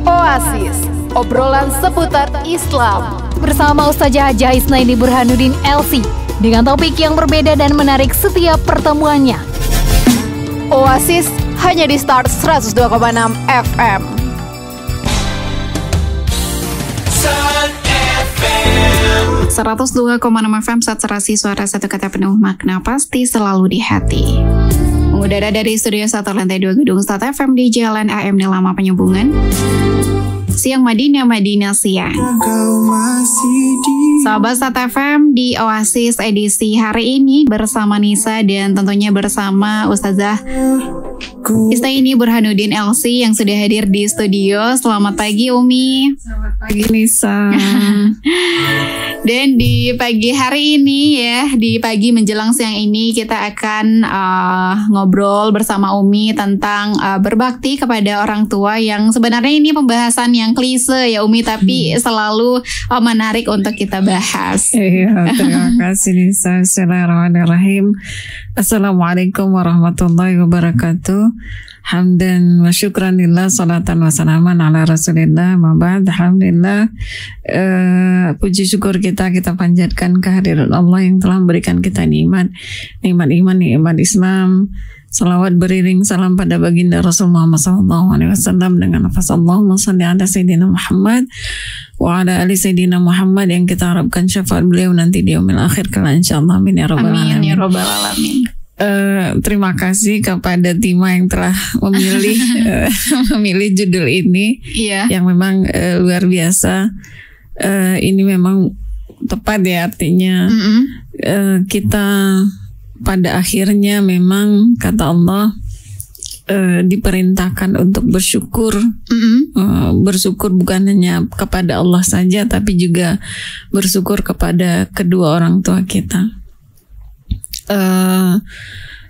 Oasis, obrolan seputar Islam bersama Ustazah Hajah Isnaini Burhanuddin LC dengan topik yang berbeda dan menarik setiap pertemuannya. Oasis hanya di Start 102,6 FM. 102,6 FM, Saturasi suara satu kata penuh makna pasti selalu di hati. Mengudara dari studio 1 lantai 2 gedung Start FM di Jalan AM Lama Penyambungan. Siang Madinah, Madinah siang. Sahabat Start FM di Oasis edisi hari ini bersama Nisa dan tentunya bersama Ustazah Isnaini Burhanuddin LC yang sudah hadir di studio. Selamat pagi Umi. Selamat pagi Nisa. Dan di pagi hari ini ya, di pagi menjelang siang ini kita akan ngobrol bersama Umi tentang berbakti kepada orang tua, yang sebenarnya ini pembahasan yang klise ya Umi, tapi selalu menarik untuk kita bahas. Iya, terima kasih Nisa. Bismillahirrahmanirrahim. Assalamualaikum warahmatullahi wabarakatuh. Hamdan wa syukran lillah, salatan wa salaman ala rasulillah, mabad. Alhamdulillah, puji syukur kita panjatkan kehadiran Allah yang telah memberikan kita nikmat iman, nikmat Islam. Salawat beriring salam pada baginda Rasulullah SAW dengan nafas Allahumma salli ala Sayyidina Muhammad wa ala ali Sayyidina Muhammad, yang kita harapkan syafaat beliau nanti di yaumil akhir kala insyaallah. Amin ya rabbal alamin. Amin ya rabbal alamin. Terima kasih kepada Tima yang telah memilih memilih judul ini, yang memang luar biasa. Ini memang tepat ya, artinya kita pada akhirnya memang kata Allah diperintahkan untuk bersyukur. Bersyukur bukan hanya kepada Allah saja, tapi juga bersyukur kepada kedua orang tua kita.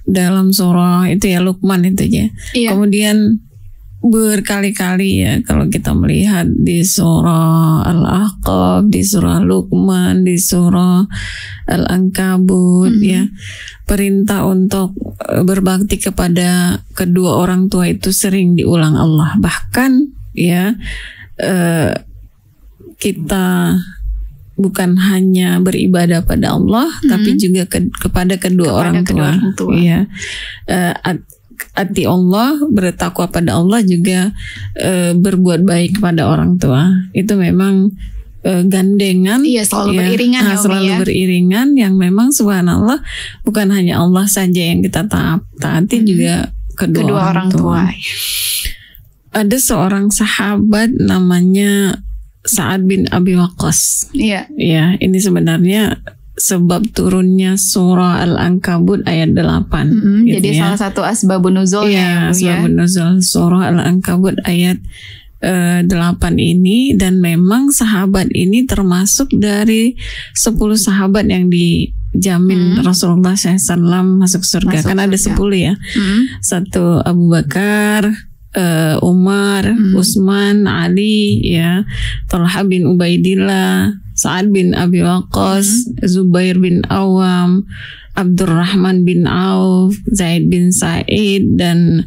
Dalam surah itu ya, Luqman itu ya. Kemudian berkali-kali ya, kalau kita melihat di surah Al-Ahqaf, di surah Luqman, di surah Al-Ankabut ya, perintah untuk berbakti kepada kedua orang tua itu sering diulang Allah. Bahkan ya, kita bukan hanya beribadah pada Allah, tapi juga kepada kedua orang tua. Iya. Ati Allah, bertakwa pada Allah, juga berbuat baik kepada orang tua. Itu memang gandengan. Iya, selalu beriringan ya, selalu beriringan, yang memang subhanallah bukan hanya Allah saja yang kita taati, juga kedua orang tua. Ada seorang sahabat namanya Sa'ad bin Abi Waqqas. Iya. Ya, ini sebenarnya sebab turunnya surah Al-Ankabut ayat 8. Gitu jadi ya, salah satu asbabun nuzulnya. Iya, asbabun nuzul surah Al-Ankabut ayat 8 ini. Dan memang sahabat ini termasuk dari 10 sahabat yang dijamin Rasulullah SAW masuk surga. Kan ada 10 ya. Satu Abu Bakar, Umar, Utsman, Ali, ya, Talha bin Ubaidillah, Sa'ad bin Abi Waqqas, Zubair bin Awam, Abdurrahman bin Auf, Zaid bin Sa'id, dan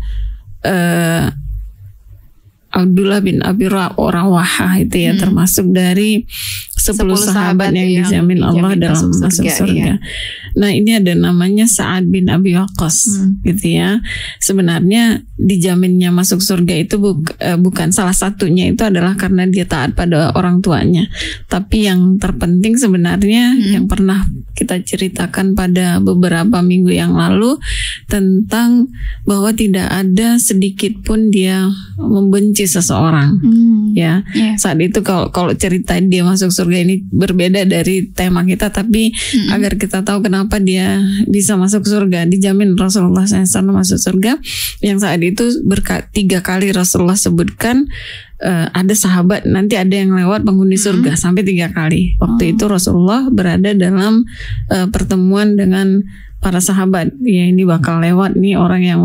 Abdullah bin Abi Rawahah itu ya, termasuk dari 10 sahabat yang dijamin Allah dalam masuk surga. Nah, ini ada namanya Sa'ad bin Abi Waqqas gitu ya. Sebenarnya dijaminnya masuk surga itu bukan salah satunya itu adalah karena dia taat pada orang tuanya. Tapi yang terpenting sebenarnya yang pernah kita ceritakan pada beberapa minggu yang lalu, tentang bahwa tidak ada sedikit pun dia membenci seseorang. Ya. Saat itu kalau cerita dia masuk surga ini berbeda dari tema kita, tapi agar kita tahu kenapa dia bisa masuk surga, dijamin Rasulullah SAW masuk surga. Yang saat itu 3 kali Rasulullah sebutkan ada sahabat, nanti ada yang lewat penghuni surga, sampai 3 kali. Waktu itu Rasulullah berada dalam pertemuan dengan para sahabat. Ya, ini bakal lewat nih orang yang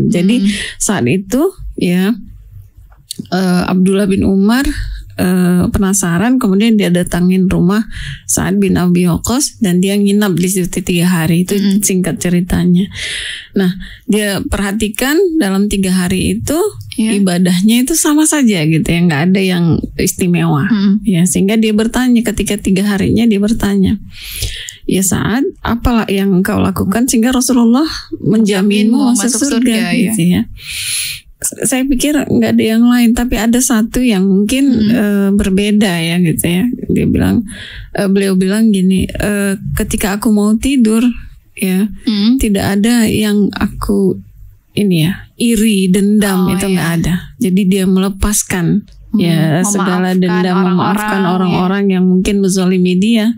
jadi saat itu ya, Abdullah bin Umar penasaran, kemudian dia datangin rumah Sa'ad bin Abi Waqqas dan dia nginap di situ 3 hari. Itu singkat ceritanya. Nah, dia perhatikan dalam 3 hari itu ibadahnya itu sama saja gitu ya, nggak ada yang istimewa. Ya, sehingga dia bertanya ketika 3 harinya dia bertanya, ya Sa'ad, apalah yang engkau lakukan sehingga Rasulullah menjaminmu masuk surga gitu ya. Saya pikir nggak ada yang lain, tapi ada satu yang mungkin berbeda ya gitu ya. Dia bilang, beliau bilang gini, ketika aku mau tidur ya, tidak ada yang aku ini ya iri, dendam, itu nggak ada. Jadi dia melepaskan ya segala dendam, memaafkan orang-orang yang mungkin menzalimi dia.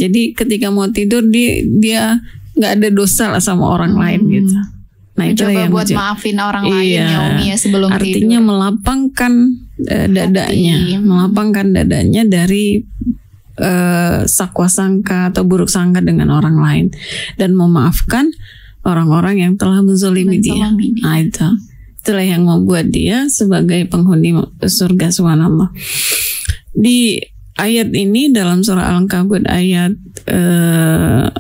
Jadi ketika mau tidur dia nggak ada dosa lah sama orang lain gitu. Nah, itu coba buat maafin orang lain ya Umi ya sebelum artinya tidur. Artinya melapangkan dadanya dari sakwa sangka atau buruk sangka dengan orang lain dan memaafkan orang-orang yang telah menzalimi dia. Nah, itulah yang membuat dia sebagai penghuni surga, subhanallah. Di ayat ini dalam surah Al-Ankabut ayat 8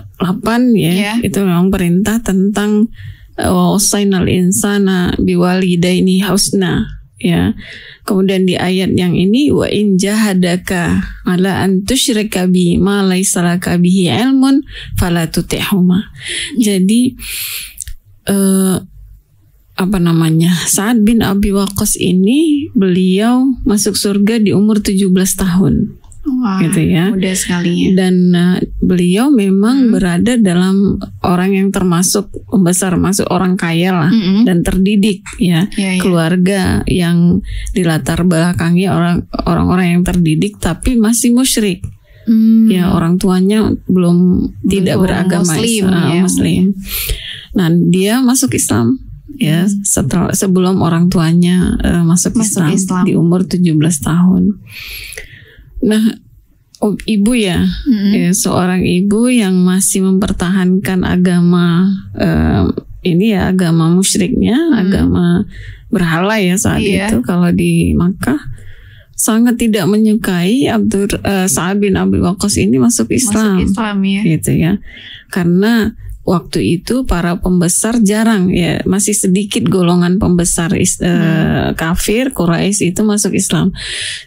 ya, itu memang perintah tentang wasainal insana biwalidaini husna ya. Kemudian di ayat yang ini wa in jahadaka ala an tusyrika bi ma laysa laka bihi ilmun fala tuti'huma. Jadi Sa'ad bin Abi Waqqas ini beliau masuk surga di umur 17 tahun. Wah, gitu ya. Mudah sekali ya. Dan beliau memang berada dalam orang yang termasuk pembesar, masuk orang kaya lah, dan terdidik ya. Keluarga yang dilatar belakangi orang-orang yang terdidik tapi masih musyrik. Ya, orang tuanya belum tidak beragama Muslim. Nah, dia masuk Islam ya sebelum orang tuanya masuk Islam di umur 17 tahun. Nah, ibu ya, seorang ibu yang masih mempertahankan agama ini ya, agama musyriknya, agama berhala ya saat itu kalau di Makkah, sangat tidak menyukai Sa'ad bin Abi Waqqas ini masuk Islam ya. Gitu ya, karena waktu itu para pembesar jarang ya, masih sedikit golongan pembesar kafir Quraisy itu masuk Islam,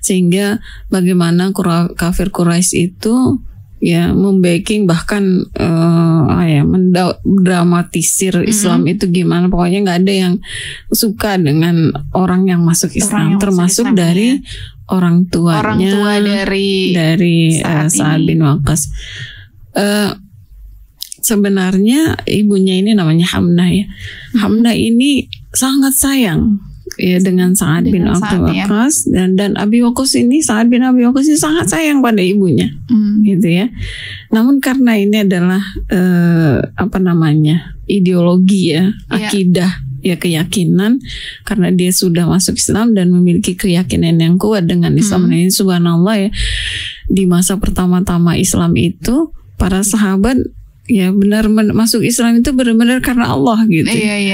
sehingga bagaimana kafir Quraisy itu ya membacking bahkan mendramatisir Islam itu gimana, pokoknya nggak ada yang suka dengan orang yang masuk Islam, termasuk dari orang tua dari Sa'ad bin Waqqas. Sebenarnya ibunya ini namanya Hamnah ya. Hamnah ini sangat sayang ya dengan Sa'ad bin Abi Waqqas dan Abi Waqqas ini, Sa'ad bin Abi Waqqas ini sangat sayang pada ibunya, gitu ya. Namun karena ini adalah ideologi ya, akidah ya, keyakinan, karena dia sudah masuk Islam dan memiliki keyakinan yang kuat dengan Islam ini, subhanallah ya. Di masa pertama-tama Islam itu para sahabat ya benar masuk Islam itu benar-benar karena Allah gitu.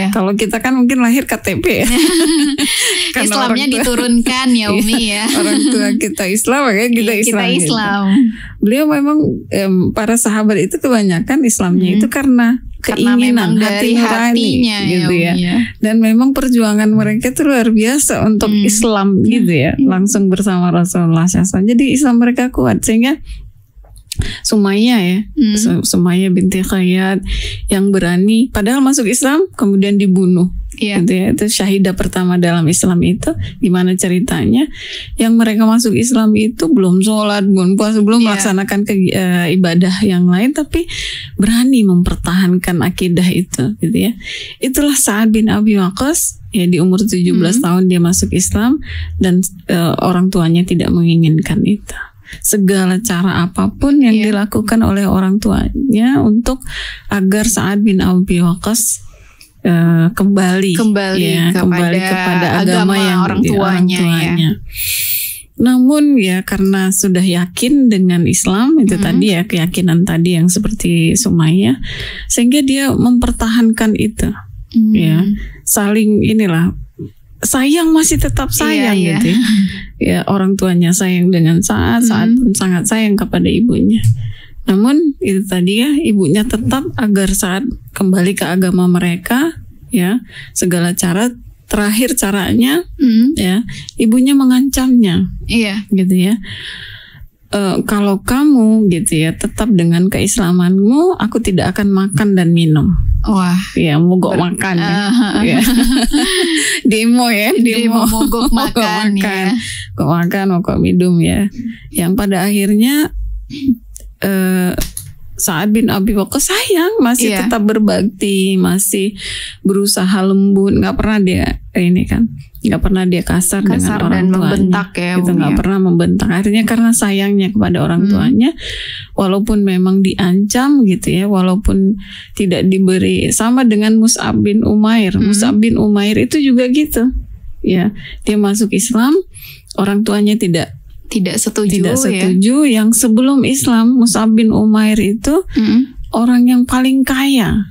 Kalau kita kan mungkin lahir KTP ya. Islamnya diturunkan ya Umi ya. Orang tua kita Islam, makanya kita Islam. Gitu. Beliau memang para sahabat itu kebanyakan Islamnya itu karena keinginan hati nurani gitu ya. Dan memang perjuangan mereka itu luar biasa untuk Islam gitu ya. Langsung bersama Rasulullah SAW. Jadi Islam mereka kuat, sehingga Sumayyah ya, Sumayyah binti Khayyat yang berani padahal masuk Islam kemudian dibunuh, gitu ya. Itu syahidah pertama dalam Islam itu. Gimana ceritanya? Yang mereka masuk Islam itu belum sholat, belum puasa, belum melaksanakan ibadah yang lain, tapi berani mempertahankan akidah itu, gitu ya. Itulah Sa'ad bin Abi Waqqas ya, di umur 17 tahun dia masuk Islam dan orang tuanya tidak menginginkan itu. Segala cara apapun yang dilakukan oleh orang tuanya untuk agar Sa'ad bin Abi Waqqas kembali kepada agama yang orang tuanya. Namun ya karena sudah yakin dengan Islam itu tadi ya, keyakinan tadi yang seperti Sumayyah, sehingga dia mempertahankan itu ya, saling sayang masih tetap sayang gitu ya. Ya orang tuanya sayang dengan saat pun sangat sayang kepada ibunya. Namun itu tadi ya, ibunya tetap agar saat kembali ke agama mereka ya, segala cara, terakhir caranya ya, ibunya mengancamnya. Iya. Gitu ya. Kalau kamu gitu ya tetap dengan keislamanmu, aku tidak akan makan dan minum. Wah, ya mogok makan ya. Demo mogok makan ya. Mogok makan, mogok minum ya. Yang pada akhirnya Sa'ad bin Abi Waqqas sayang, masih tetap berbakti, masih berusaha lembut, nggak pernah dia nggak pernah dia kasar dengan orang tuanya, membentak ya, gitu, nggak pernah membentak. Akhirnya karena sayangnya kepada orang tuanya, walaupun memang diancam gitu ya, walaupun tidak diberi, sama dengan Mus'ab bin Umair. Mus'ab bin Umair itu juga gitu, ya, dia masuk Islam, orang tuanya tidak setuju ya. Yang sebelum Islam, Mus'ab bin Umair itu orang yang paling kaya,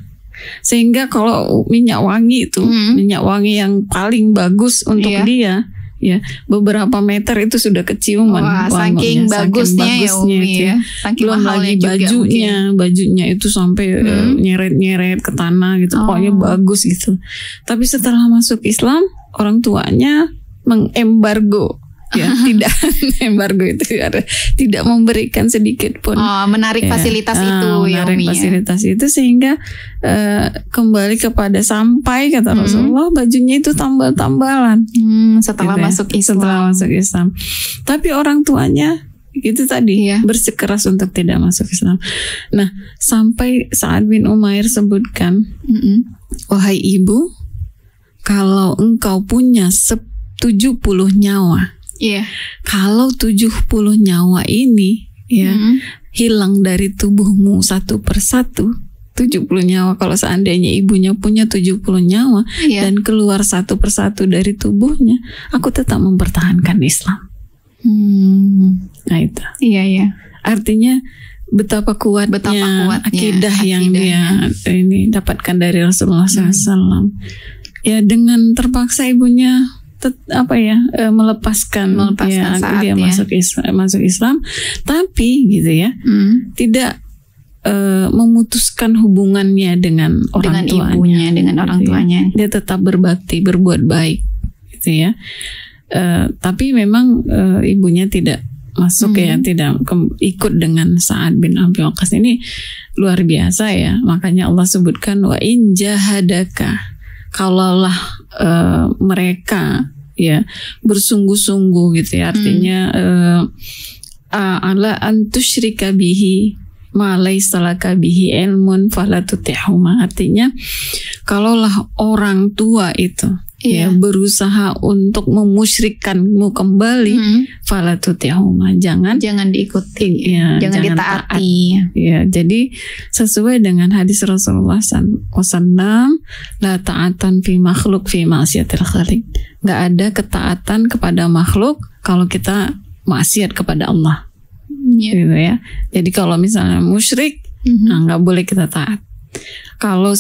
sehingga kalau minyak wangi itu minyak wangi yang paling bagus untuk dia ya, beberapa meter itu sudah keciuman. Wah, saking bagusnya ya Umi ya. Belum lagi bajunya itu sampai nyeret-nyeret ke tanah gitu, pokoknya bagus gitu. Tapi setelah masuk Islam, orang tuanya mengembargo ya, tidak embargo itu tidak memberikan sedikit pun, menarik fasilitas itu ya, menarik fasilitas itu, sehingga kembali kepada sampai kata Rasulullah bajunya itu tambal-tambalan setelah gitu masuk Islam. Tapi orang tuanya itu tadi bersikeras untuk tidak masuk Islam. Nah, sampai Sa'ad bin Umair sebutkan, wahai ibu, kalau engkau punya 70 nyawa, kalau 70 nyawa ini hilang dari tubuhmu satu persatu, 70 nyawa, kalau seandainya ibunya punya 70 nyawa dan keluar satu persatu dari tubuhnya, aku tetap mempertahankan Islam. Nah itu. Artinya betapa kuatnya akidah yang dia ini dapatkan dari Rasulullah SAW. Ya, dengan terpaksa ibunya melepaskan saat dia masuk Islam, tapi gitu ya, tidak memutuskan hubungannya dengan orang tuanya, dengan orang tuanya. Dia tetap berbakti, berbuat baik, gitu ya. Tapi memang ibunya tidak masuk tidak ikut dengan Sa'ad bin Abi Waqqas. Ini luar biasa ya. Makanya Allah sebutkan, wa in jahadaka, kalaulah mereka ya bersungguh-sungguh gitu ya, artinya ala antusyrika bihi ma laysa laka bihi ilmun fala tutihuma. Artinya kalaulah orang tua itu ya berusaha untuk memusyrikkanmu kembali, fala tutihuma, jangan diikuti, jangan ditaati. Ya, jadi sesuai dengan hadis Rasulullah SAW, la ta'atan fi makhluk fi ma'siyatil khaliq. Nggak ada ketaatan kepada makhluk kalau kita maksiat kepada Allah. Gitu ya. Jadi kalau misalnya musyrik, nggak boleh kita taat. Kalau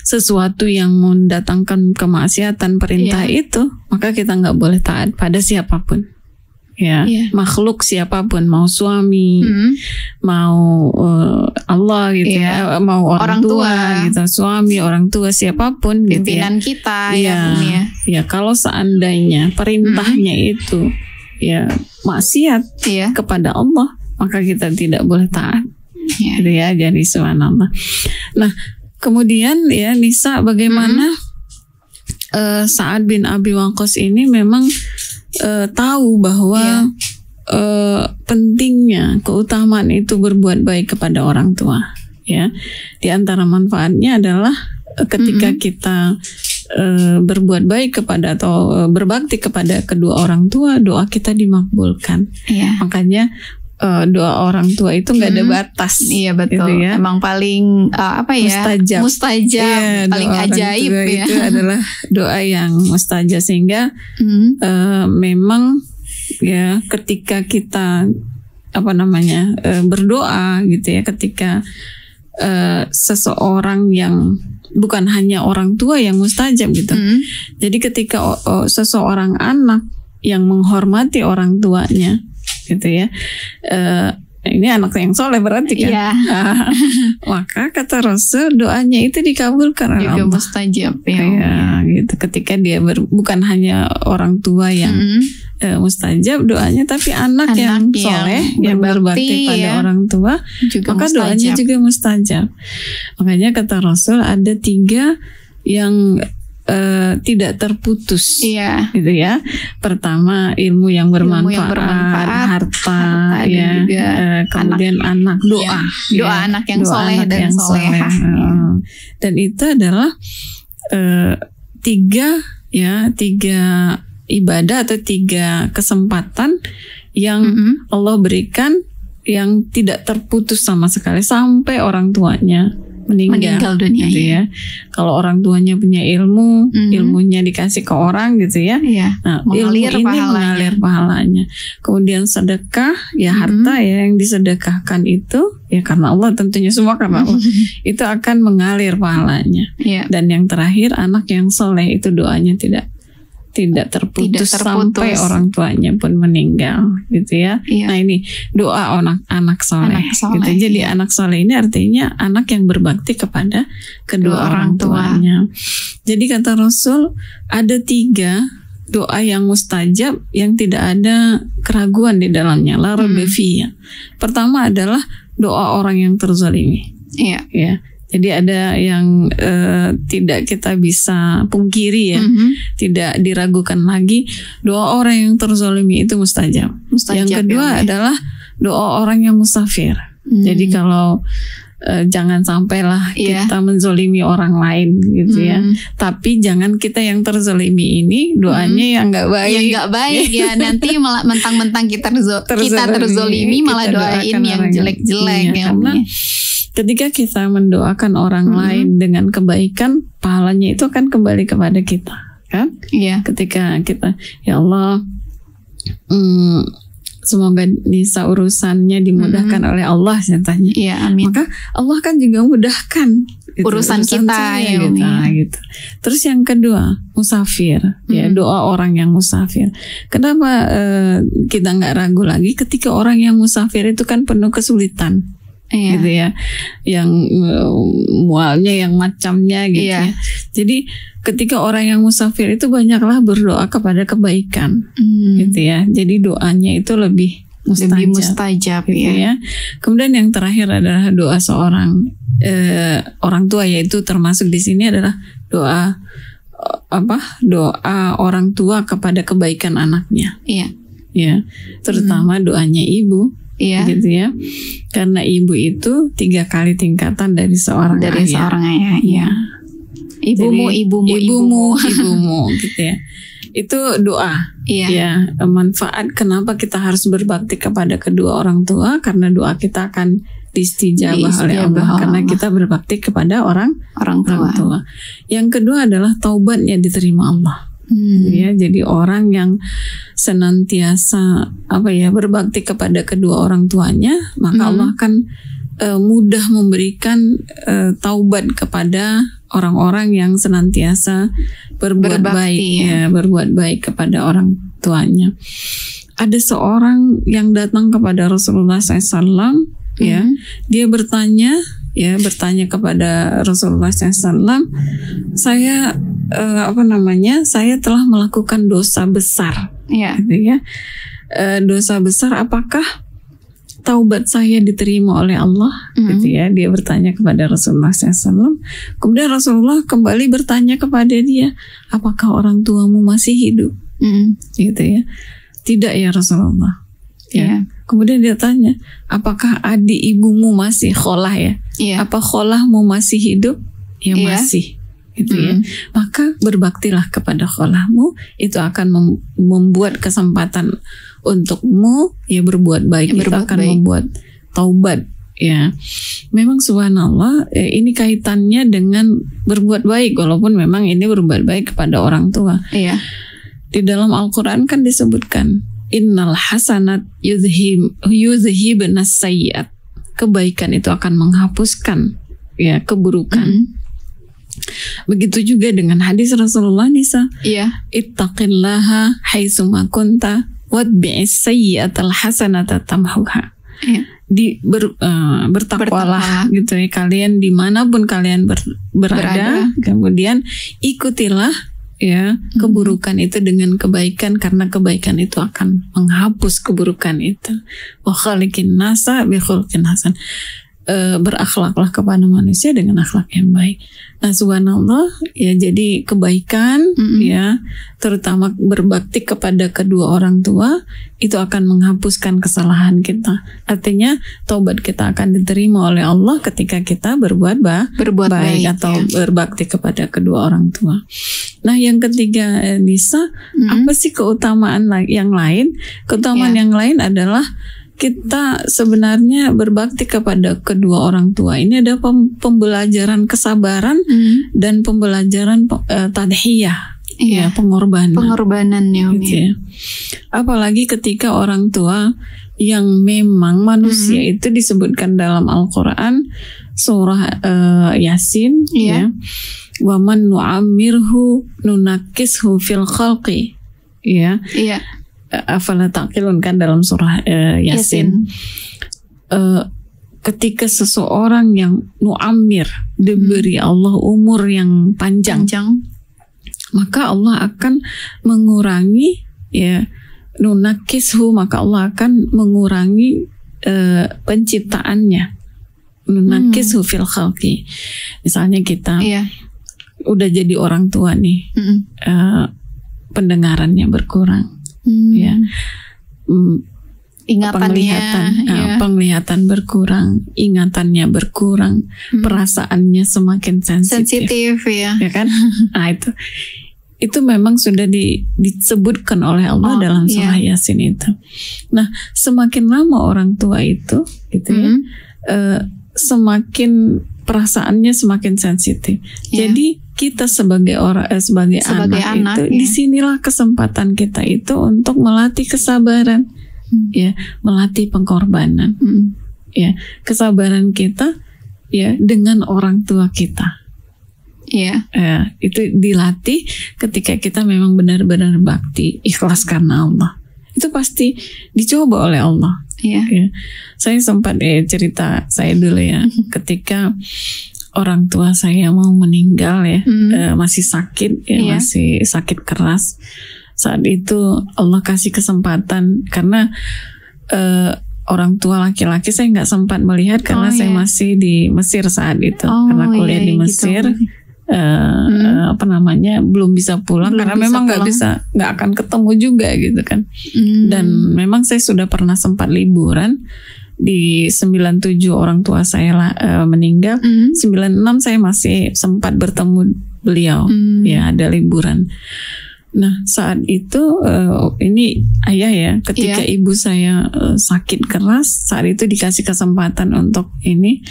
sesuatu yang mendatangkan kemaksiatan perintah itu, maka kita nggak boleh taat pada siapapun. Ya, makhluk siapapun, mau suami, mau Allah gitu ya, mau orang tua gitu, suami, orang tua, siapapun pimpinan gitu kita ya, kalau seandainya perintahnya itu ya maksiat kepada Allah, maka kita tidak boleh taat. Gitu ya, jadi subhanallah. Nah, kemudian ya Nisa, bagaimana Sa'ad bin Abi Waqqas ini memang tahu bahwa pentingnya, keutamaan itu berbuat baik kepada orang tua. Ya, di antara manfaatnya adalah ketika kita berbuat baik kepada atau berbakti kepada kedua orang tua, doa kita dimakbulkan. Makanya doa orang tua itu nggak ada batas. Iya betul. Gitu ya. Emang paling mustajab, paling ajaib ya. Itu adalah doa yang mustajab, sehingga memang ya ketika kita berdoa gitu ya, ketika seseorang yang bukan hanya orang tua yang mustajab gitu. Jadi ketika seseorang anak yang menghormati orang tuanya gitu ya, ini anak yang soleh berarti kan. Maka kata Rasul, doanya itu dikabulkan oleh Allah. Mustajab ya gitu. Ketika dia bukan hanya orang tua yang mustajab doanya, tapi anak yang soleh yang berbakti pada orang tua juga maka mustajab. Doanya juga mustajab. Makanya kata Rasul ada 3 yang tidak terputus, gitu ya. Pertama ilmu yang bermanfaat, harta ya, kemudian anak, doa anak yang soleh dan solehah. Dan itu adalah 3 ibadah atau 3 kesempatan yang Allah berikan yang tidak terputus sama sekali sampai orang tuanya meninggal dunia gitu ya. Kalau orang tuanya punya ilmu, ilmunya dikasih ke orang gitu ya. Nah, mengalir ilmu ini mengalir pahalanya. Kemudian sedekah ya, harta ya yang disedekahkan itu ya karena Allah, tentunya semua karena Allah. Itu akan mengalir pahalanya. Dan yang terakhir anak yang soleh, itu doanya tidak terputus sampai orang tuanya pun meninggal gitu ya. Nah ini doa anak soleh gitu. Jadi anak soleh ini artinya anak yang berbakti kepada kedua orang tuanya. Jadi kata Rasul ada 3 doa yang mustajab yang tidak ada keraguan di dalamnya, la raiba fiha. Pertama adalah doa orang yang terzalimi. Ya. Jadi ada yang tidak kita bisa pungkiri ya, tidak diragukan lagi. Doa orang yang terzalimi itu mustajab. Yang kedua adalah doa orang yang musafir. Jadi kalau jangan sampailah kita menzolimi orang lain gitu ya. Tapi jangan kita yang terzolimi ini doanya yang nggak baik. Yang nggak baik ya. Nanti malah mentang-mentang kita terzolimi malah doain yang jelek-jelek ya. Karena ketika kita mendoakan orang lain dengan kebaikan, pahalanya itu akan kembali kepada kita, kan? Ketika kita, ya Allah, semoga Nisa urusannya dimudahkan oleh Allah, katanya. Amin. Maka Allah kan juga mudahkan urusan kita ya, gitu. Terus yang kedua, musafir, ya doa orang yang musafir. Kenapa kita nggak ragu lagi ketika orang yang musafir itu kan penuh kesulitan. Gitu ya, yang mualnya, yang macamnya gitu ya. Jadi ketika orang yang musafir itu banyaklah berdoa kepada kebaikan, gitu ya. Jadi doanya itu lebih mustajab gitu ya. Kemudian yang terakhir adalah doa seorang orang tua, yaitu termasuk di sini adalah doa orang tua kepada kebaikan anaknya. Ya, terutama doanya ibu. Gitu ya, karena ibu itu 3 kali tingkatan dari seorang ayah. Ibumu gitu ya. Itu doa. Ya, manfaat kenapa kita harus berbakti kepada kedua orang tua, karena doa kita akan diistijabah oleh Allah karena kita berbakti kepada orang tua. Yang kedua adalah taubatnya diterima Allah. Ya, jadi orang yang senantiasa berbakti kepada kedua orang tuanya, maka Allah akan mudah memberikan taubat kepada orang-orang yang senantiasa berbuat baik kepada orang tuanya. Ada seorang yang datang kepada Rasulullah SAW, ya, dia bertanya kepada Rasulullah SAW, saya telah melakukan dosa besar, gitu ya. Dosa besar, apakah taubat saya diterima oleh Allah? Gitu ya. Dia bertanya kepada Rasulullah SAW. Kemudian Rasulullah kembali bertanya kepada dia, apakah orang tuamu masih hidup? Gitu ya. Tidak ya Rasulullah. Ya. Kemudian dia tanya, apakah adik ibumu masih kholah ya? Apa kholahmu masih hidup? Ya masih. Gitu ya. Maka berbaktilah kepada kholahmu, itu akan membuat kesempatan untukmu ya berbuat baik, itu akan membuat taubat ya. Memang subhanallah, ini kaitannya dengan berbuat baik, walaupun memang ini berbuat baik kepada orang tua. Di dalam Al-Quran kan disebutkan, innal hasanat yuzhibnas sayyiat, kebaikan itu akan menghapuskan ya keburukan. Begitu juga dengan hadis Rasulullah Nisa. Ittaqillaha haitsuma kunta watbi'is sayyi'atal hasanata tamhuha. Bertakwalah gitu ya kalian dimanapun kalian berada. Kemudian ikutilah ya keburukan itu dengan kebaikan, karena kebaikan itu akan menghapus keburukan itu. Wa khaliqin nasa bi khuluqin hasan. Berakhlaklah kepada manusia dengan akhlak yang baik. Nah, subhanallah, ya jadi kebaikan ya, terutama berbakti kepada kedua orang tua itu akan menghapuskan kesalahan kita. Artinya taubat kita akan diterima oleh Allah ketika kita berbuat baik atau berbakti kepada kedua orang tua. Nah, yang ketiga, Nisa, apa sih keutamaan yang lain? Keutamaan yang lain adalah kita sebenarnya berbakti kepada kedua orang tua. Ini ada pembelajaran kesabaran dan pembelajaran tadhiyah, ya, pengorbanan ya. Gitu ya. Apalagi ketika orang tua yang memang manusia itu disebutkan dalam Al-Quran surah Yasin, ya. Wa man nu'ammirhu nunakishu fil khalqi, ya. Afala taqilun kan dalam surah Yasin. Ketika seseorang yang nu'ammir diberi Allah umur yang panjang, maka Allah akan mengurangi, ya, nunakishu, maka Allah akan mengurangi penciptaannya. Nunakishu fil khalqi. Misalnya kita udah jadi orang tua nih, pendengarannya berkurang. Ya, penglihatan berkurang, ingatannya berkurang, perasaannya semakin sensitif ya kan? Nah, itu memang sudah disebutkan oleh Allah dalam surah Yasin itu. Nah, semakin lama orang tua itu, gitu ya, semakin perasaannya semakin sensitif. Jadi kita sebagai anak itu, disinilah kesempatan kita itu untuk melatih kesabaran, ya, melatih pengorbanan, ya, kesabaran kita, ya, dengan orang tua kita, itu dilatih ketika kita memang benar-benar bakti, ikhlas karena Allah. Itu pasti dicoba oleh Allah. Ya. Saya sempat cerita saya dulu ya, ketika orang tua saya mau meninggal ya, masih sakit ya, masih sakit keras. Saat itu Allah kasih kesempatan, karena orang tua laki-laki saya nggak sempat melihat karena saya masih di Mesir saat itu, karena kuliah di Mesir. Gitu. Belum bisa pulang karena memang nggak akan ketemu juga gitu kan. Dan memang saya sudah pernah sempat liburan. Di 97 orang tua saya meninggal, 96 saya masih sempat bertemu beliau, ya, ada liburan. Nah, saat itu ini ayah ya, ketika ibu saya sakit keras, saat itu dikasih kesempatan untuk ini,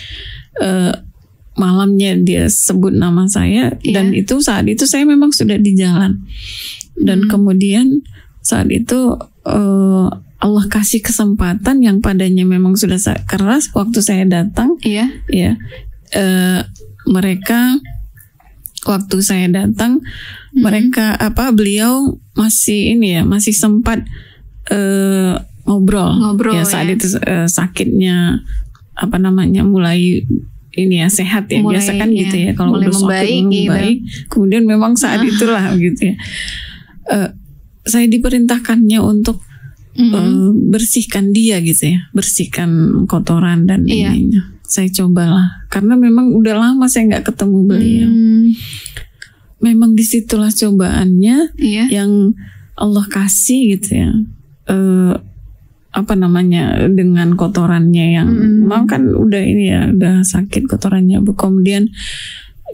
malamnya dia sebut nama saya, dan itu saat itu saya memang sudah di jalan, dan kemudian saat itu Allah kasih kesempatan yang padanya memang sudah keras waktu saya datang, mereka waktu saya datang, beliau masih ini ya, masih sempat ngobrol ya, saat itu sakitnya mulai ini ya, sehat ya, biasa kan gitu ya, kalau udah sakit membaik, kemudian memang saat itulah gitu ya, saya diperintahkannya untuk bersihkan dia gitu ya, bersihkan kotoran dan ininya. Saya cobalah, karena memang udah lama saya nggak ketemu beliau. Memang disitulah cobaannya yang Allah kasih gitu ya. Dengan kotorannya yang memang kan udah ini ya, udah sakit kotorannya. Kemudian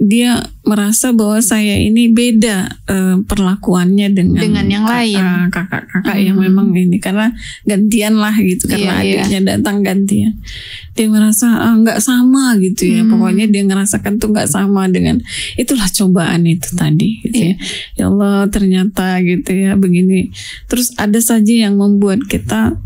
dia merasa bahwa saya ini beda perlakuannya dengan yang lain, kakak yang memang ini, karena gantian lah gitu, karena adiknya datang gantian. Dia merasa nggak sama gitu ya, pokoknya dia ngerasakan tuh nggak sama dengan, itulah cobaan itu tadi gitu ya. Ya Allah, ternyata gitu ya begini. Terus ada saja yang membuat kita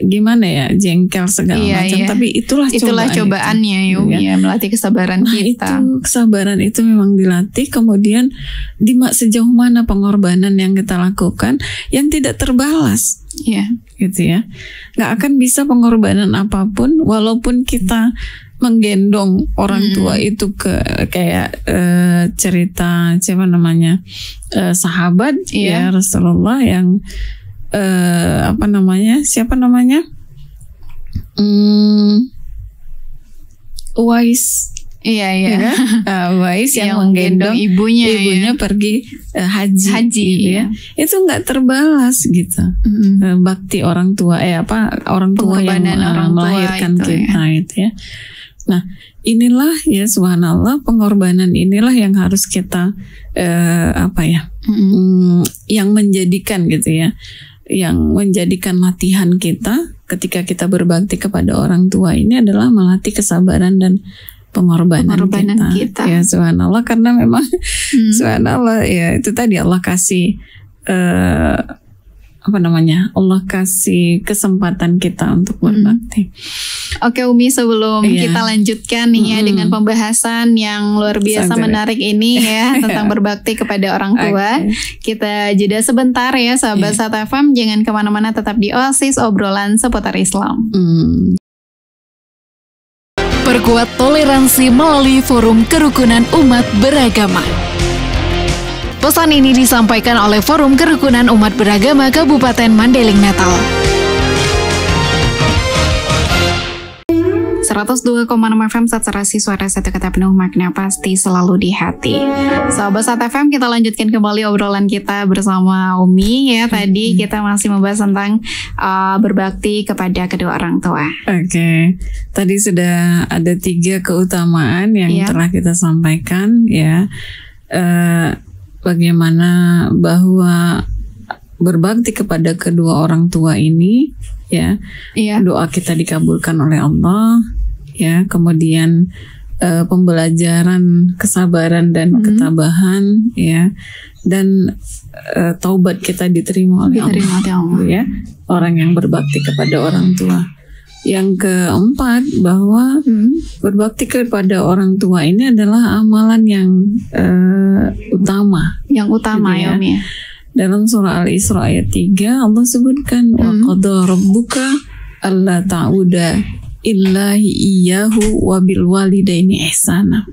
gimana ya, jengkel segala macam, tapi itulah cobaannya ya, melatih kesabaran kita. Itu kesabaran itu memang dilatih, kemudian sejauh mana pengorbanan yang kita lakukan yang tidak terbalas. Gitu ya. Nggak akan bisa pengorbanan apapun walaupun kita menggendong orang tua itu kayak cerita siapa namanya, sahabat ya Rasulullah yang siapa namanya, Uwais. Iya. Uwais yang menggendong ibunya pergi haji gitu ya. Itu nggak terbalas gitu. Bakti orang tua orang tua yang melahirkan kita gitu ya. Nah, inilah ya subhanallah, pengorbanan inilah yang harus kita yang menjadikan gitu ya, yang menjadikan latihan kita ketika kita berbakti kepada orang tua ini adalah melatih kesabaran dan pengorbanan kita. Ya subhanallah, karena memang subhanallah ya itu tadi Allah kasih Allah kasih kesempatan kita untuk berbakti. Oke Umi, sebelum kita lanjutkan nih ya dengan pembahasan yang luar biasa menarik ini ya tentang berbakti kepada orang tua, kita jeda sebentar ya sahabat Sat FM, jangan kemana-mana, tetap di Oasis obrolan seputar Islam. Perkuat toleransi melalui forum kerukunan umat beragama. Pesan ini disampaikan oleh Forum Kerukunan Umat Beragama Kabupaten Mandailing Natal. 102,6 FM Satsarasi, suara satu kata penuh makna pasti selalu di hati. Sahabat Sat FM, kita lanjutkan kembali obrolan kita bersama Umi ya. Tadi kita masih membahas tentang berbakti kepada kedua orang tua. Oke. Tadi sudah ada 3 keutamaan yang telah kita sampaikan ya. Bagaimana bahwa berbakti kepada kedua orang tua ini ya, doa kita dikabulkan oleh Allah ya, kemudian pembelajaran kesabaran dan ketabahan ya, dan taubat kita diterima oleh Allah ya, orang yang berbakti kepada orang tua. Yang keempat, bahwa berbakti kepada orang tua ini adalah amalan yang utama. Yang utama gitu ya Umi. Dalam surah Al-Isra ayat 3 Allah sebutkan wa qada rabbuka alla ta'budu illa iyyahu wa bil walidaini ihsana.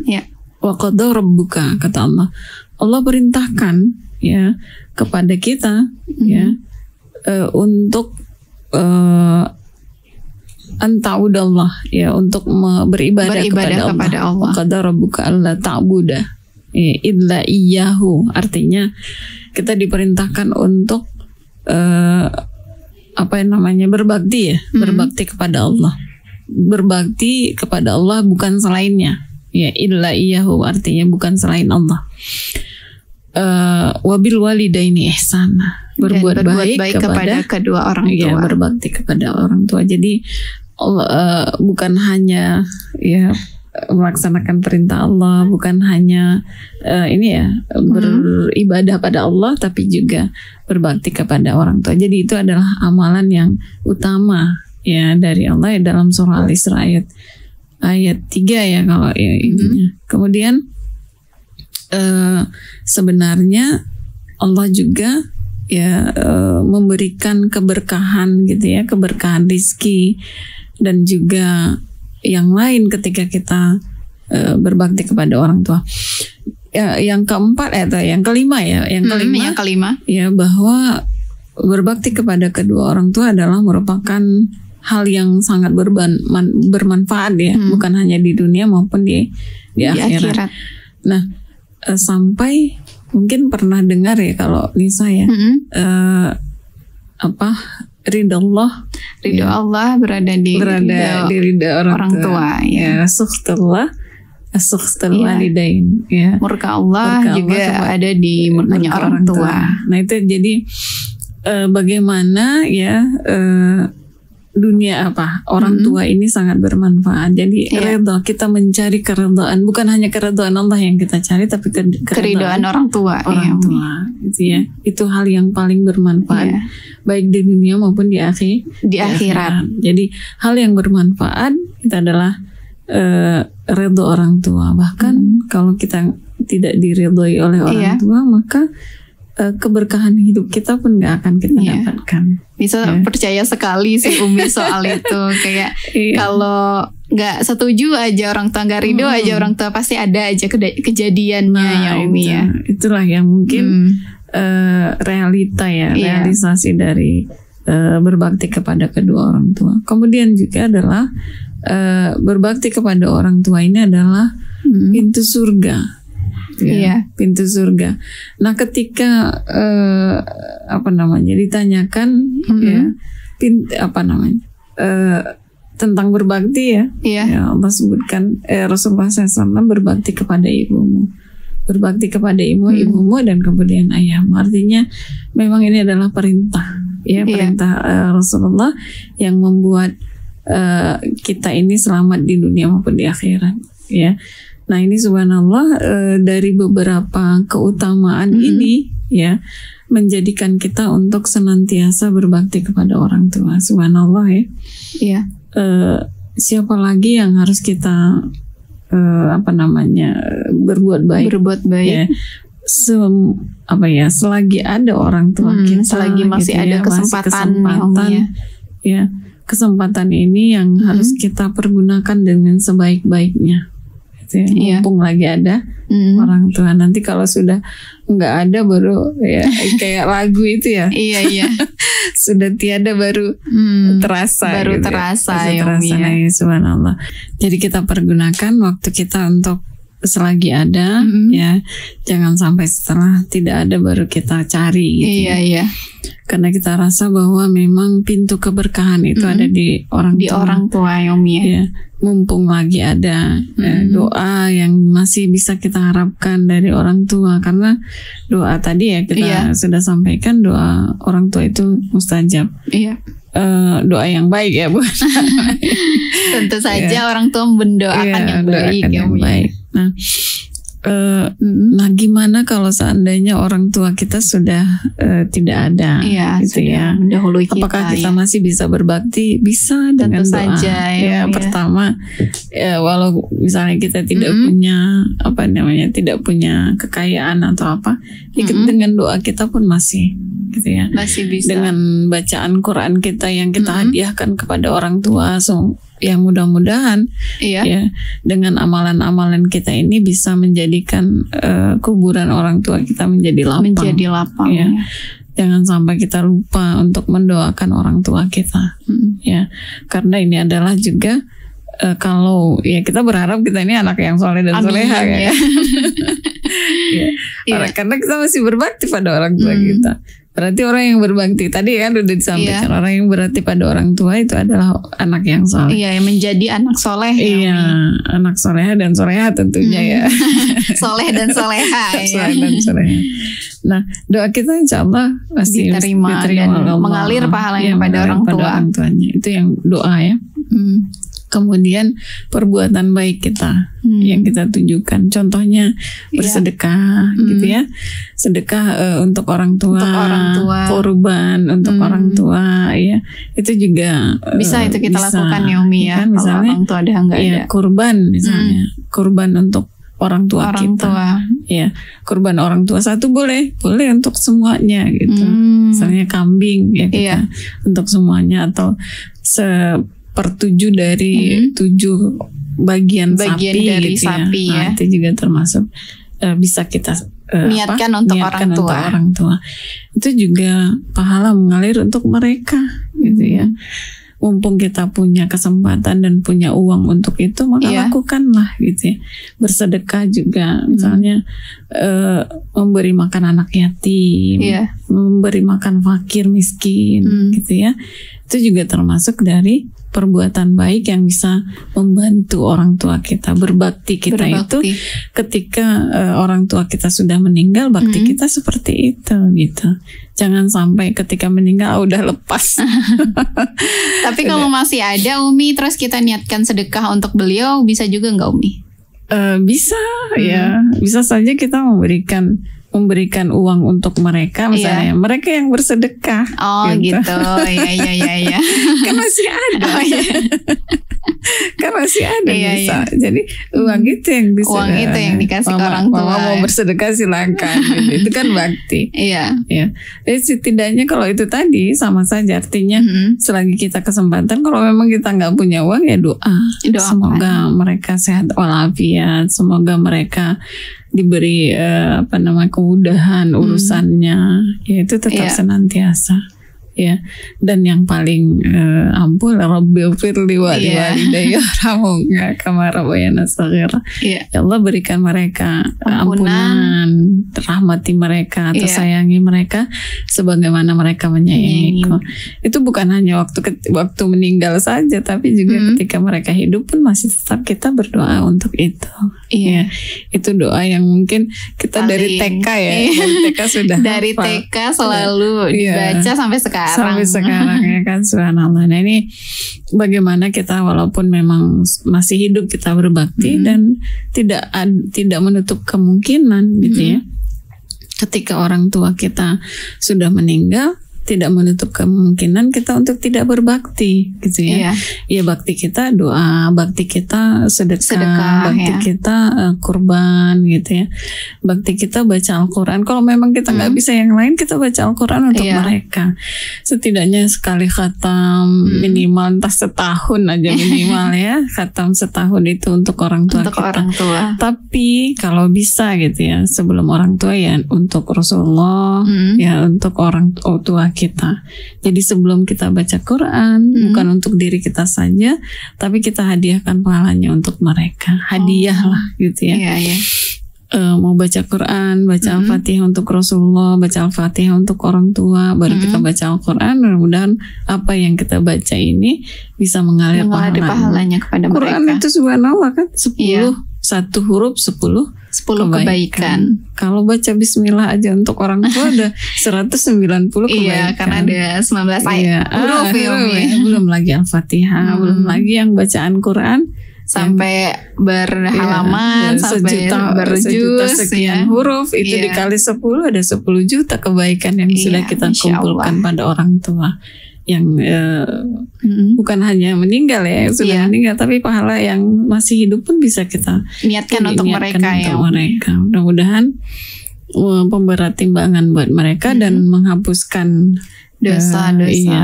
Wa qada rabbuka, kata Allah. Allah perintahkan ya kepada kita ya untuk anta'udallah ya, untuk beribadah kepada Allah. Qada rabbuka alla ta'budu illa iyyahu, artinya kita diperintahkan untuk berbakti ya, berbakti kepada Allah. Berbakti kepada Allah bukan selainnya. Ya, illa iyyahu artinya bukan selain Allah. Wabil walidaini ihsana, berbuat baik kepada kedua orang tua. Ya, berbakti kepada orang tua. Jadi Allah bukan hanya ya melaksanakan perintah Allah, bukan hanya beribadah pada Allah, tapi juga berbakti kepada orang tua. Jadi itu adalah amalan yang utama ya dari Allah ya, dalam surah Al-Isra ayat 3 ya kalau ya intinya. Kemudian sebenarnya Allah juga ya memberikan keberkahan gitu ya, keberkahan rizki dan juga yang lain ketika kita berbakti kepada orang tua. Yang keempat atau yang kelima ya, yang kelima ya, bahwa berbakti kepada kedua orang tua adalah merupakan hal yang sangat bermanfaat ya, bukan hanya di dunia maupun di akhirat. Nah, sampai mungkin pernah dengar ya kalau Nisa ya, ridha Allah berada di ridha orang tua ya. Sukhtallah walidain ya. Murka Allah juga ada di murkanya orang tua. Nah itu jadi bagaimana ya dunia orang tua ini sangat bermanfaat. Jadi ridha, kita mencari keridhaan, bukan hanya keridhaan Allah yang kita cari, tapi keridhaan orang tua. Gitu ya. Itu hal yang paling bermanfaat, baik di dunia maupun di akhirat. Jadi hal yang bermanfaat itu adalah ridha orang tua. Bahkan kalau kita tidak diridhoi oleh orang tua, maka keberkahan hidup kita pun gak akan kita dapatkan. Bisa percaya sekali sih Umi soal itu. Kayak kalau gak setuju aja orang tua, gak ridho aja orang tua, pasti ada aja kejadiannya ya Umi ya. Itulah yang mungkin realita ya, realisasi dari berbakti kepada kedua orang tua. Kemudian juga adalah berbakti kepada orang tua ini adalah pintu surga. Pintu surga. Nah, ketika ditanyakan tentang berbakti ya Allah sebutkan Rasulullah SAW berbakti kepada ibumu, ibumu dan kemudian ayahmu. Artinya memang ini adalah perintah Rasulullah yang membuat kita ini selamat di dunia maupun di akhirat ya. Nah, ini subhanallah dari beberapa keutamaan ini ya menjadikan kita untuk senantiasa berbakti kepada orang tua. Subhanallah ya. Iya. Siapa lagi yang harus kita berbuat baik? Ya. Selagi ada orang tua kita, selagi masih ada kesempatan ya. Kesempatan ini yang harus kita pergunakan dengan sebaik-baiknya. Mumpung lagi ada orang tua. Nanti kalau sudah nggak ada baru ya kayak lagu itu ya. Iya. Sudah tiada baru terasa. Baru gitu terasa ya. Subhanallah. Jadi kita pergunakan waktu kita untuk selagi ada ya. Jangan sampai setelah tidak ada baru kita cari gitu. Iya. Karena kita rasa bahwa memang pintu keberkahan itu ada di orang tua ya Umi ya. Mumpung lagi ada doa yang masih bisa kita harapkan dari orang tua, karena doa tadi ya kita sudah sampaikan, doa orang tua itu mustajab. Doa yang baik ya Bu. Tentu saja orang tua mendoakan yang baik. Nah, gimana kalau seandainya orang tua kita sudah tidak ada, gitu ya? Mendahului kita. Apakah kita masih bisa berbakti? Bisa dengan tentu doa. Saja, Pertama, walau misalnya kita tidak punya tidak punya kekayaan atau apa, dengan doa kita pun masih, gitu ya. Masih bisa. Dengan bacaan Quran kita yang kita hadiahkan kepada orang tua, yang mudah-mudahan ya dengan amalan-amalan kita ini bisa menjadikan kuburan orang tua kita menjadi lapang ya. Jangan sampai kita lupa untuk mendoakan orang tua kita ya, karena ini adalah juga kalau ya kita berharap kita ini anak yang soleh dan soleha ya. Karena kita masih berbakti pada orang tua kita. Berarti orang yang berbakti tadi kan udah disampaikan, orang yang berarti pada orang tua itu adalah anak yang soleh. Yang menjadi anak soleh. Anak soleha dan soleha tentunya ya. Soleh dan soleha. Soleh dan soleha. Nah, doa kita insya Allah pasti diterima dan mengalir pahalanya pada orang tuanya. Itu yang doa ya. Kemudian perbuatan baik kita yang kita tunjukkan, contohnya bersedekah gitu ya, sedekah untuk orang tua, korban untuk orang tua ya, itu juga bisa itu kita lakukan ya Umi ya, kan, misalnya orang tua nggak ada kurban misalnya, kurban untuk orang tua kita. Ya, kurban orang tua satu boleh untuk semuanya gitu. Misalnya kambing ya kita untuk semuanya, atau 1/7 dari 7 bagian sapi dari gitu sapi ya. Nah, itu juga termasuk bisa kita niatkan untuk orang tua. Itu juga pahala mengalir untuk mereka gitu ya. Mumpung kita punya kesempatan dan punya uang untuk itu, maka lakukanlah gitu ya. Bersedekah juga, misalnya memberi makan anak yatim, memberi makan fakir miskin gitu ya. Itu juga termasuk dari perbuatan baik yang bisa membantu orang tua kita. Berbakti kita itu ketika orang tua kita sudah meninggal, bakti kita seperti itu gitu. Jangan sampai ketika meninggal udah lepas. Tapi kalau masih ada Umi, terus kita niatkan sedekah untuk beliau, bisa juga nggak Umi? Bisa ya, bisa saja kita memberikan uang untuk mereka, misalnya mereka yang bersedekah. Oh gitu, ya. Kan masih ada. Oh, iya. Kan masih ada bisa. Jadi uang itu yang bisa. Uang itu yang dikasih ke orang tua. Mama mau bersedekah silakan. Gitu. Itu kan bakti. Iya. Ya. Jadi setidaknya kalau itu tadi sama saja, artinya selagi kita kesempatan, kalau memang kita nggak punya uang ya doa. Semoga mereka sehat walafiat. Semoga mereka diberi kemudahan urusannya, ya itu tetap senantiasa ya. Dan yang paling ampuh Rabbighfirli wa liwalidayya warhamhuma kama rabbayani shaghira. Ya Allah, berikan mereka ampunan, rahmati mereka, atau sayangi mereka sebagaimana mereka menyayangiku. Itu bukan hanya waktu meninggal saja, tapi juga ketika mereka hidup pun masih tetap kita berdoa untuk itu. Ya, itu doa yang mungkin kita dari TK ya, dari TK sudah dari TK selalu dibaca sampai sekarang ya kan, subhanallah. Nah ini bagaimana kita walaupun memang masih hidup kita berbakti dan tidak menutup kemungkinan gitu ya, ketika orang tua kita sudah meninggal, tidak menutup kemungkinan kita untuk tidak berbakti gitu ya. Ya bakti kita doa, bakti kita sedekah bakti kita kurban gitu ya. Bakti kita baca Al-Quran. Kalau memang kita nggak bisa yang lain, kita baca Al-Quran untuk mereka. Setidaknya sekali khatam, minimal entah setahun aja minimal ya. Khatam setahun itu untuk orang tua kita. Orang tua. Tapi kalau bisa gitu ya, sebelum orang tua ya untuk Rasulullah, ya untuk orang tua kita. Jadi sebelum kita baca Quran, bukan untuk diri kita saja, tapi kita hadiahkan pahalanya untuk mereka. Hadiah lah gitu ya. Mau baca Quran, baca Al-Fatihah untuk Rasulullah, baca Al-Fatihah untuk orang tua, baru kita baca Al-Quran. Mudah-mudahan apa yang kita baca ini bisa mengalir pahalanya kepada Quran mereka. Quran itu subhanallah kan 10 satu huruf 10 kebaikan. Kalau baca bismillah aja untuk orang tua ada 190 kebaikan. Iya, karena ada 19 ayat huruf ya. Belum lagi Al-Fatihah, belum lagi yang bacaan Quran sampai berhalaman, sampai berjuz sekian huruf itu dikali 10 ada 10 juta kebaikan yang sudah kita kumpulkan pada orang tua yang bukan hanya meninggal ya, sudah meninggal, tapi pahala yang masih hidup pun bisa kita niatkan untuk mereka ya. Mudah-mudahan pemberat timbangan buat mereka dan menghapuskan dosa-dosa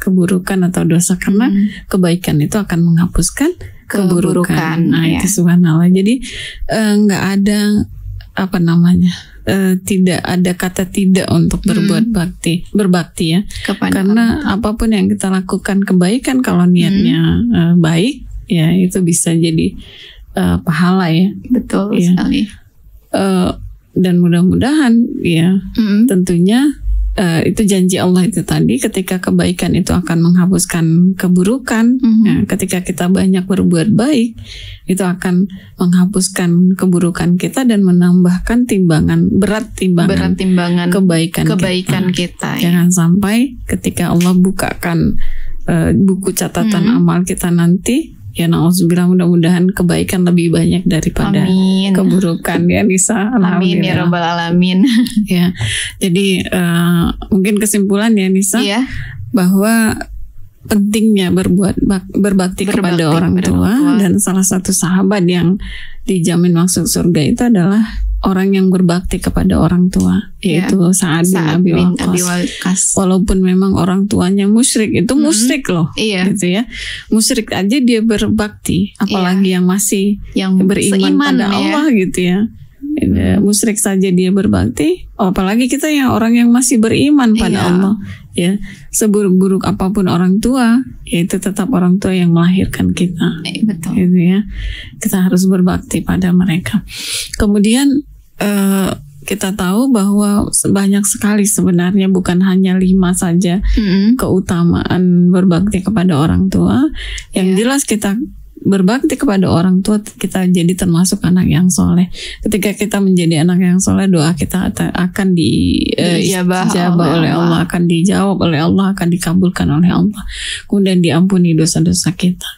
keburukan atau dosa, karena kebaikan itu akan menghapuskan keburukan. Nah itu subhanallah. Jadi nggak ada tidak ada kata tidak untuk berbuat berbakti ya. Karena apapun yang kita lakukan kebaikan, kalau niatnya baik ya itu bisa jadi pahala ya. Betul sekali. Dan mudah-mudahan ya tentunya itu janji Allah itu tadi, ketika kebaikan itu akan menghapuskan keburukan. Ketika kita banyak berbuat baik, itu akan menghapuskan keburukan kita dan menambahkan berat timbangan kebaikan kita. Jangan sampai ketika Allah bukakan buku catatan amal kita nanti, ya na'udzubillah, mudah-mudahan kebaikan lebih banyak daripada keburukan ya Nisa. Amin ya rabbal alamin. Ya, jadi mungkin kesimpulan ya Nisa, bahwa pentingnya berbakti kepada orang tua, dan salah satu sahabat yang dijamin masuk surga itu adalah orang yang berbakti kepada orang tua, yaitu Sa'ad bin Abi Waqqas. Walaupun memang orang tuanya musyrik, itu musyrik loh, gitu ya. Musyrik aja dia berbakti, apalagi yang masih beriman pada Allah gitu ya. Musyrik saja dia berbakti, apalagi kita yang orang yang masih beriman pada Allah ya. Seburuk-buruk apapun orang tua, ya itu tetap orang tua yang melahirkan kita. Betul. Gitu ya. Kita harus berbakti pada mereka. Kemudian kita tahu bahwa banyak sekali sebenarnya, bukan hanya 5 saja keutamaan berbakti kepada orang tua. Yang jelas kita berbakti kepada orang tua, kita jadi termasuk anak yang soleh. Ketika kita menjadi anak yang soleh, doa kita akan dijabah oleh Allah, akan dijawab oleh Allah, akan dikabulkan oleh Allah. Kemudian diampuni dosa-dosa kita.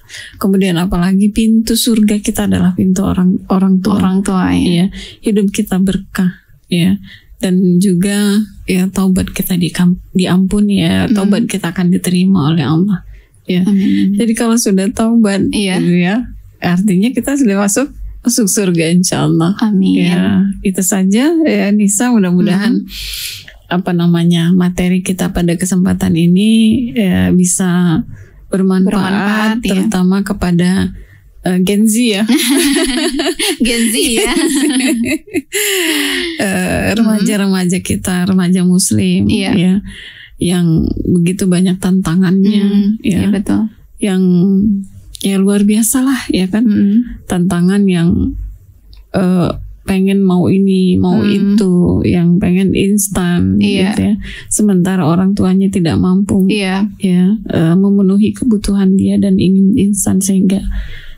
Kemudian apalagi pintu surga kita adalah pintu orang tua. Orang tua ya. Hidup kita berkah ya. Dan juga ya taubat kita diampuni ya, taubat kita akan diterima oleh Allah. Ya. Jadi kalau sudah taubat, gitu ya, artinya kita sudah masuk surga insya Allah. Amin. Ya, itu saja ya Nisa, mudah-mudahan materi kita pada kesempatan ini ya, bisa bermanfaat terutama kepada Gen Z ya. Gen Z ya. Remaja-remaja kita, remaja muslim ya. Yang begitu banyak tantangannya, ya betul. Yang ya luar biasa lah, ya kan, tantangan yang pengen mau ini, mau itu, yang pengen instan, gitu ya. Sementara orang tuanya tidak mampu, memenuhi kebutuhan dia dan ingin instan, sehingga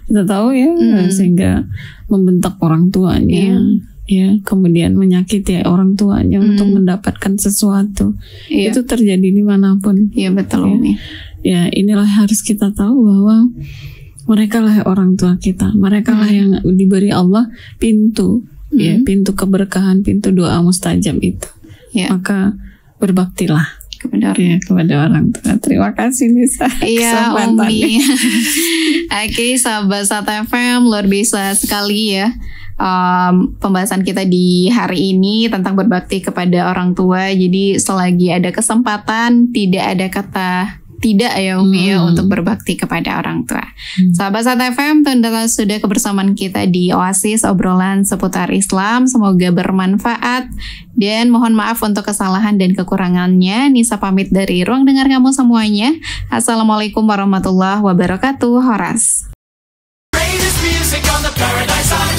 kita tahu ya, sehingga membentak orang tuanya. Ya, kemudian menyakiti orang tuanya untuk mendapatkan sesuatu. Itu terjadi dimanapun. Iya betul, Umi. Ya, inilah harus kita tahu bahwa mereka lah orang tua kita. Mereka lah yang diberi Allah pintu, ya, pintu keberkahan, pintu doa mustajab itu. Maka berbaktilah kepada orang tua. Terima kasih Nisa. Iya, Umi. Oke, sahabat Sata FM, luar biasa sekali ya. Pembahasan kita di hari ini tentang berbakti kepada orang tua. Jadi selagi ada kesempatan, tidak ada kata tidak ya Umi ya, untuk berbakti kepada orang tua. Sahabat Sata FM, sudah kebersamaan kita di Oasis obrolan seputar Islam. Semoga bermanfaat dan mohon maaf untuk kesalahan dan kekurangannya. Nisa pamit dari ruang dengar kamu semuanya. Assalamualaikum warahmatullahi wabarakatuh. Horas. Music on the Paradise Island.